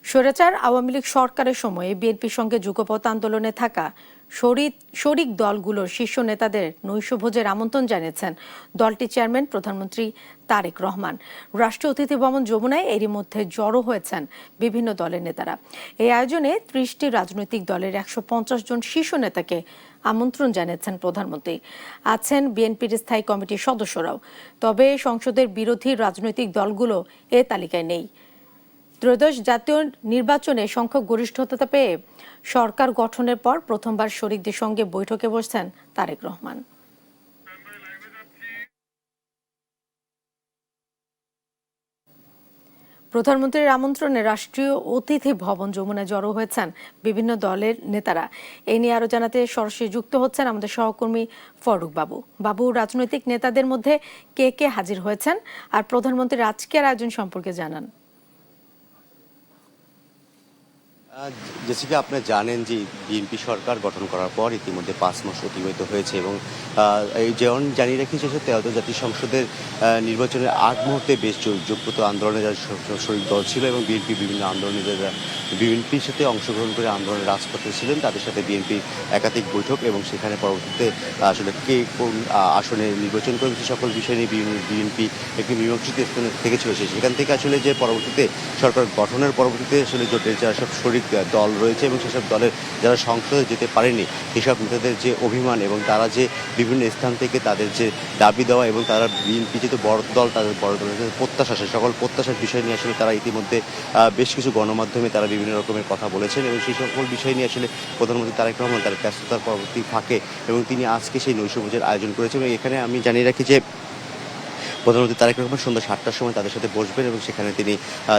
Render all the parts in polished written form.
স্বৈরাচার আওয়ামী লীগ সরকারের সময়ে বিএনপির সঙ্গে যুগপৎ আন্দোলনে থাকা শরিক দলগুলোর শীর্ষ নেতাদের নৈশভোজের আমন্ত্রণ জানিয়েছেন দলটির চেয়ারম্যান প্রধানমন্ত্রী তারেক রহমান। রাষ্ট্রীয় অতিথি ভবন যমুনায় এরই মধ্যে জড়ো হয়েছেন বিভিন্ন দলের নেতারা। এই আয়োজনে ৩০টি রাজনৈতিক দলের ১৫০ জন শীর্ষ নেতাকে আমন্ত্রণ জানিয়েছেন প্রধানমন্ত্রী। আছেন বিএনপির স্থায়ী কমিটির সদস্যরাও, তবে সংসদের বিরোধী রাজনৈতিক দলগুলো এ তালিকায় নেই। ত্রয়োদশ জাতীয় নির্বাচনে সংখ্যক গরিষ্ঠতা পেয়ে সরকার গঠনের পর প্রথমবার শরিকদের সঙ্গে বৈঠকে বসছেন তারেক রহমান। প্রধানমন্ত্রীর আমন্ত্রণে রাষ্ট্রীয় অতিথি ভবন যমুনায় জড়ো হয়েছেন বিভিন্ন দলের নেতারা। এই নিয়ে আরো জানাতে সরাসরি যুক্ত হচ্ছেন আমাদের সহকর্মী ফরুক বাবু। রাজনৈতিক নেতাদের মধ্যে কে কে হাজির হয়েছেন আর প্রধানমন্ত্রীর আজকের আয়োজন সম্পর্কে জানান। জেসিকা, আপনি জানেন যে বিএনপি সরকার গঠন করার পর ইতিমধ্যে 5 মাস অতিবাহিত হয়েছে এবং এই যেমন জানিয়ে রেখেছে যে 13ম জাতীয় সংসদের নির্বাচনের আগ মুহূর্তে বেশ যোগ্যত আন্দোলনে যারা শরিক দল ছিল এবং বিএনপি বিভিন্ন আন্দোলনে যারা বিএনপির সাথে অংশগ্রহণ করে আন্দোলনের রাজপথে ছিলেন তাদের সাথে বিএনপির একাধিক বৈঠক এবং সেখানে পরবর্তীতে আসলে কে কোন আসনে নির্বাচন করবে সে সকল বিষয় নিয়ে বিএনপি একটি মীমাংসিত স্থানে থেকে চলেছে। সেখান থেকে আসলে যে পরবর্তীতে সরকার গঠনের পরবর্তীতে আসলে জোটের যারা সব শরিক দল রয়েছে এবং সেসব দলের যারা সংসদে যেতে পারেনি সেসব নেতাদের যে অভিমান এবং তারা যে বিভিন্ন স্থান থেকে তাদের যে দাবি দেওয়া এবং তারা বিএনপি যেহেতু বড় দল তাদের বড় দলের প্রত্যাশা সে সকল প্রত্যাশার বিষয় নিয়ে আসলে তারা ইতিমধ্যে বেশ কিছু গণমাধ্যমে তারা বিভিন্ন রকমের কথা বলেছেন এবং সেই সকল বিষয় নিয়ে আসলে প্রধানমন্ত্রী তারেক রহমান তার ব্যস্ততার পরবর্তী ফাঁকে এবং তিনি আজকে সেই নৈশভোজের আয়োজন করেছেন এবং এখানে আমি জানিয়ে রাখি যে প্রধানমন্ত্রী তারেক রহমান সন্ধ্যা 7টার সময় তাদের সাথে বসবেন এবং সেখানে তিনি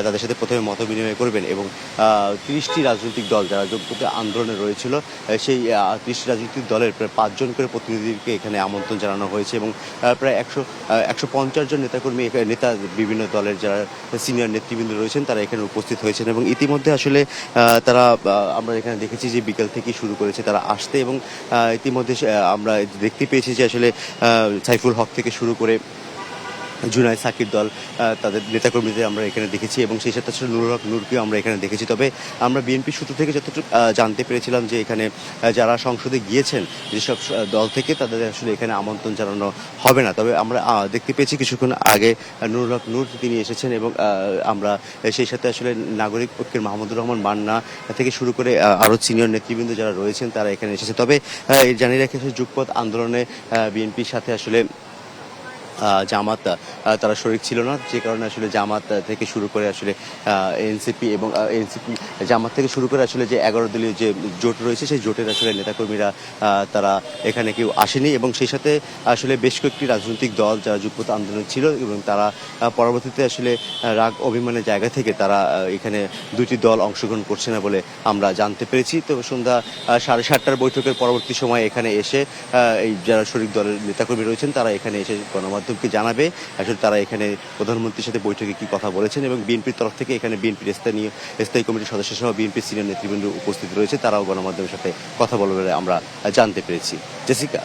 তাদের সাথে প্রথমে মত বিনিময় করবেন এবং 30টি রাজনৈতিক দল যারা যোগ্যতা আন্দোলনে রয়েছিল সেই 30টি রাজনৈতিক দলের প্রায় 5 জন করে প্রতিনিধিকে এখানে আমন্ত্রণ জানানো হয়েছে এবং প্রায় 150 জন নেতাকর্মী নেতা বিভিন্ন দলের যারা সিনিয়র নেতৃবৃন্দ রয়েছেন তারা এখানে উপস্থিত হয়েছেন এবং ইতিমধ্যে আসলে তারা আমরা এখানে দেখেছি যে বিকেল থেকে শুরু করেছে তারা আসতে এবং ইতিমধ্যে আমরা দেখতে পেয়েছি যে আসলে সাইফুল হক থেকে শুরু করে জুনায়েদ সাকির দল তাদের নেতাকর্মীদের আমরা এখানে দেখেছি এবং সেই সাথে আসলে নুরুল হক নূরকেও আমরা এখানে দেখেছি। তবে আমরা বিএনপি সূত্র থেকে যতটুকু জানতে পেরেছিলাম যে এখানে যারা সংসদে গিয়েছেন যেসব দল থেকে তাদের আসলে এখানে আমন্ত্রণ জানানো হবে না। তবে আমরা দেখতে পেয়েছি কিছুক্ষণ আগে নুরুল হক নূর তিনি এসেছেন এবং আমরা সেই সাথে আসলে নাগরিক ঐক্যের মাহমুদুর রহমান মান্না থেকে শুরু করে আরও সিনিয়র নেতৃবৃন্দ যারা রয়েছেন তারা এখানে এসেছে। তবে জানিয়ে রেখেছে যুগপৎ আন্দোলনে বিএনপির সাথে আসলে জামাত তারা শরিক ছিল না, যে কারণে আসলে জামাত থেকে শুরু করে আসলে এনসিপি এবং এনসিপি জামাত থেকে শুরু করে আসলে যে 11 দলীয় যে জোট রয়েছে সেই জোটের আসলে নেতাকর্মীরা তারা এখানে কেউ আসেনি এবং সেই সাথে আসলে বেশ কয়েকটি রাজনৈতিক দল যারা যুগপৎ আন্দোলন ছিল এবং তারা পরবর্তীতে আসলে রাগ অভিমানের জায়গা থেকে তারা এখানে 2টি দল অংশগ্রহণ করছে না বলে আমরা জানতে পেরেছি। তো সন্ধ্যা 7:30টার বৈঠকের পরবর্তী সময় এখানে এসে এই যারা শরিক দলের নেতাকর্মী রয়েছেন তারা এখানে এসে গণমাধ্যমকে জানাবে আসলে তারা এখানে প্রধানমন্ত্রীর সাথে বৈঠকে কি কথা বলেছেন এবং বিএনপির তরফ থেকে এখানে বিএনপির স্থায়ী কমিটির সদস্য সহ বিএনপির সিনিয়র নেতৃবৃন্দ উপস্থিত রয়েছে, তারাও গণমাধ্যমের সাথে কথা বলবে বলে আমরা জানতে পেরেছি। জেসিকা।